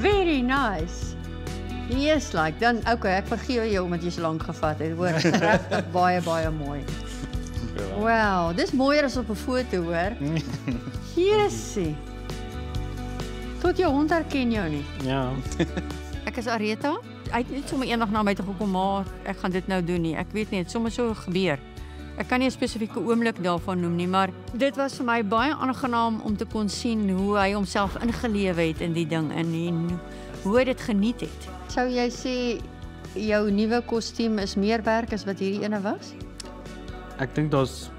Very nice. Yes, like, dan, okay, ek vergewe jou omdat jy so lank gevat het. Hoor, regtig baie mooi. Wow, dis mooier as op 'n foto, hoor. Jessie. Tot jou hond herken jou nie. Ja. Ek is Aretha. Hy het net sommer eendag na my toe gekom, maar ek gaan dit nou doen nie. Ek weet nie, het sommer so gebeur. Ek kan nie 'n spesifieke oomblik daarvan noem nie, maar dit was vir my baie aangenaam om te kon sien hoe hy homself ingelewe het in die ding en hoe hy dit geniet het. Sou jy sê jou nuwe kostuum is meer werk as wat hierdie ene was? Ek dink daar's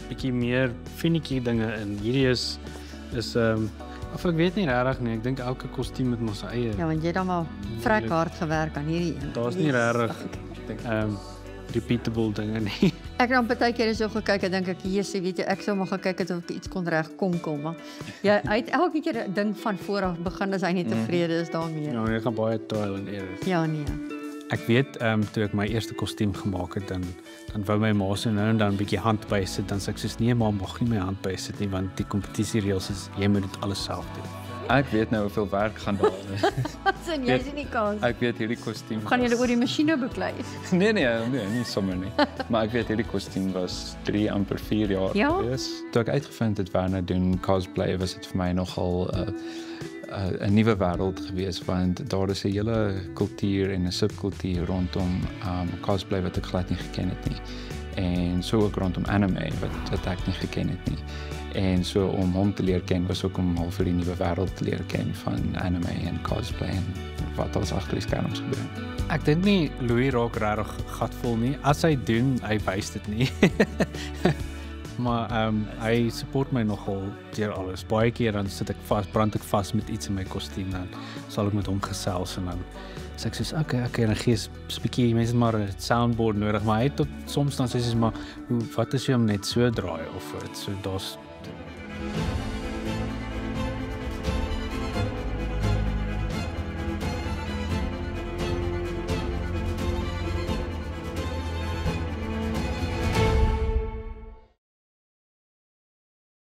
bietjie meer finicky dinge in. Hierdie is of ek weet nie regtig nie. Ek dink elke kostuum het mos sy eie. Ja, want jy het dan maar vrek hard gewerk aan hierdie een. Daar's nie regtig repeatable dinge nie. Ek het dan partykeer so gekyk en dink ek, Jesus, weet jy, ek sou maar gekyk het of ek iets kon reg kom, maar ja, hy het elke keer 'n ding van voor af begin as hy nie tevrede is daarmee. Ja, jy gaan baie trial and error. Ja, nee. Ek weet, toe ek my eerste kostuum gemaak het, dan wou my ma so nou en dan 'n bietjie hand bysit, dan sê ek soos, nee, ma, mag nie my hand bysit nie, want die kompetisiereëls is, jy moet dit alles self doen. Ek weet nou hoeveel werk gaan daar is. Sien, jy sien nie kans. Ek weet hierdie kostuum. Gaan julle oor die masjiene beklei? Nee, nie sommer nie. Maar ek weet hierdie kostuum was 3 amper 4 jaar gewees. Toe ek uitgevind het waarna doen cosplay, was dit vir my nogal 'n nuwe wêreld gewees, want daar is 'n hele kultuur en 'n subkultuur rondom cosplay wat ek glad nie geken het nie. En so ook rondom anime wat ek nie geken het nie. En so om hom te leer ken was ook om al vir die nuwe wêreld te leer ken van anime en cosplay en wat alles agter die skerms gebeur. Ek dink nie Louis raak regtig gatvol nie. As hy doen, hy wys dit nie. Maar hy support my nogal deur alles. Baie keer dan sit ek brand ek vas met iets in my kostuum, dan sal ek met hom gesels en dan sê ek soos, okay, dan gee 'n bietjie, mense het maar 'n soundboard nodig, maar hy tot soms dan sê hy maar, wat as jy hom net so draai of so, daar's